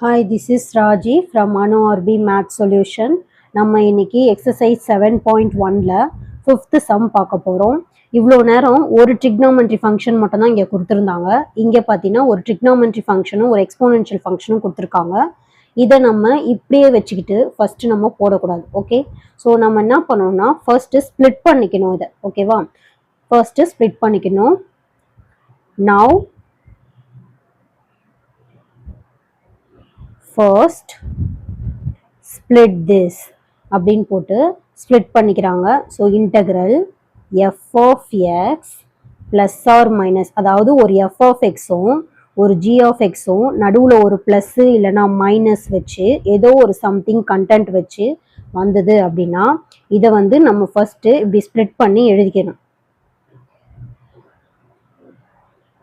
Hi, this is Raji from ManoRB Math Solution. நம்ம இன்னைக்கு exercise 7.1ல 5th some பார்க்க போகிறோம். இவ்வளோ நேரம் ஒரு ட்ரிக்னாமெட்ரி ஃபங்க்ஷன் மட்டும் தான் இங்கே கொடுத்துருந்தாங்க. இங்கே பார்த்தீங்கன்னா ஒரு ட்ரிக்னாமெட்ரி ஃபங்க்ஷனும் ஒரு எக்ஸ்போனென்ஷியல் ஃபங்க்ஷனும் கொடுத்துருக்காங்க. இதை நம்ம இப்படியே வச்சுக்கிட்டு ஃபஸ்ட்டு நம்ம போடக்கூடாது. ஓகே, ஸோ நம்ம என்ன பண்ணணும்னா ஃபர்ஸ்ட்டு ஸ்ப்ளிட் பண்ணிக்கணும் இதை. ஓகேவா, ஃபர்ஸ்ட்டு ஸ்ப்ளிட் பண்ணிக்கணும். Now first split this அப்படின்னு போட்டு ஸ்ப்ளிட் பண்ணிக்கிறாங்க. So integral f of x plus or minus, அதாவது ஒரு எஃப் ஆஃப் எக்ஸும் ஒரு ஜி ஆஃப் எக்ஸும் நடுவில் ஒரு ப்ளஸ்ஸு இல்லைனா மைனஸ் வச்சு ஏதோ ஒரு சம்திங் கண்டென்ட் வச்சு வந்தது அப்படின்னா இதை வந்து நம்ம ஃபஸ்ட்டு இப்படி ஸ்ப்ளிட் பண்ணி எழுதிக்கணும்.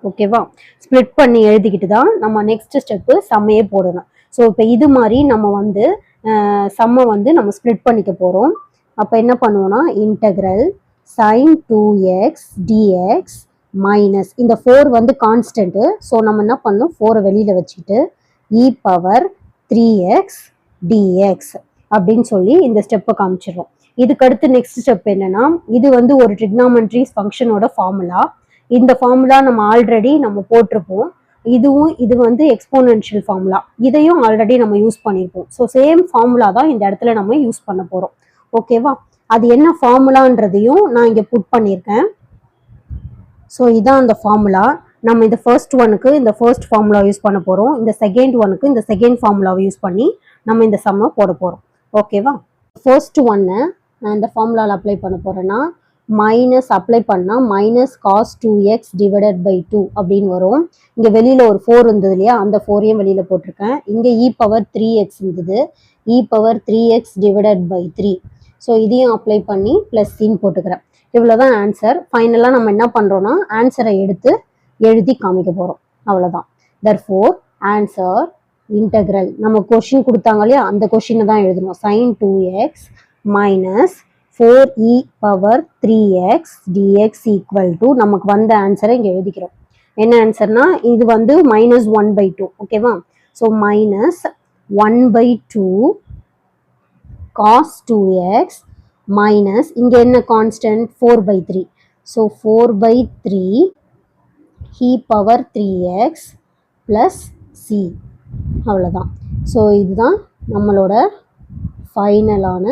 ஓகேவா, ஸ்ப்ளிட் பண்ணி எழுதிக்கிட்டு தான் நம்ம நெக்ஸ்ட் ஸ்டெப்பு சம்மையே போடணும். ஸோ இப்போ இது மாதிரி நம்ம வந்து சம்மை வந்து நம்ம ஸ்ப்ளிட் பண்ணிக்க போகிறோம். அப்போ என்ன பண்ணுவோம்னா integral sin 2x dx minus இந்த 4 வந்து கான்ஸ்டன்ட்டு. ஸோ நம்ம என்ன பண்ணணும், 4 வெளியில் வச்சுக்கிட்டு e பவர் 3x dx அப்படின்னு சொல்லி இந்த ஸ்டெப்பை காமிச்சிடுறோம். இதுக்கடுத்து நெக்ஸ்ட் ஸ்டெப் என்னன்னா, இது வந்து ஒரு ட்ரிக்னாமெட்ரி ஃபங்க்ஷனோட ஃபார்முலா. இந்த ஃபார்முலா நம்ம ஆல்ரெடி நம்ம போட்டிருப்போம். இது வந்து எக்ஸ்போனென்ஷியல் ஃபார்முலா, இதையும் ஆல்ரெடி நம்ம யூஸ் பண்ணியிருப்போம். ஸோ சேம் ஃபார்முலா தான் இந்த இடத்துல நம்ம யூஸ் பண்ண போகிறோம். ஓகேவா, அது என்ன ஃபார்முலான்றதையும் நான் இங்கே புட் பண்ணியிருக்கேன். ஸோ இதான் அந்த ஃபார்முலா. நம்ம இந்த ஃபர்ஸ்ட் ஒனுக்கு இந்த ஃபர்ஸ்ட் ஃபார்முலா யூஸ் பண்ண போகிறோம். இந்த செகண்ட் ஒனுக்கு இந்த செகண்ட் ஃபார்முலாவை யூஸ் பண்ணி நம்ம இந்த சம்மை போட போகிறோம். ஓகேவா, ஃபர்ஸ்ட் ஒன்று நான் இந்த ஃபார்முலாவில் அப்ளை பண்ண போகிறேன்னா மைனஸ் அப்ளை பண்ணால் minus cos 2x divided by 2 அப்படின்னு வரும். இங்கே வெளியில் ஒரு 4 இருந்தது இல்லையா, அந்த 4ஐயும் வெளியில் போட்டிருக்கேன். இங்கே இ பவர் 3x இருந்தது, e power 3x divided by 3. So இதையும் அப்ளை பண்ணி ப்ளஸ் சின்னு போட்டுக்கிறேன். இவ்வளோதான் ஆன்சர். ஃபைனலாக நம்ம என்ன பண்ணுறோன்னா ஆன்சரை எடுத்து எழுதி காமிக்க போகிறோம். அவ்வளோதான். தர்ஃபோர் ஆன்சர் இன்டெக்ரல் நம்ம கொஷின் கொடுத்தாங்க இல்லையா, அந்த கொஷினை தான் எழுதணும். sin 2x minus 4e power 3x dx equal to நமக்கு வந்த ஆன்சரை இங்கே எழுதிக்கிறோம். என்ன ஆன்சர்னா இது வந்து மைனஸ் 1/2. ஓகேவா, so minus 1/2 cos 2x minus இங்கே என்ன constant 4/3. So 4/3 e power 3x plus C. அவ்வளோதான். ஸோ இதுதான் நம்மளோட ஃபைனலான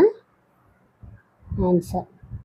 ஆன்சர்.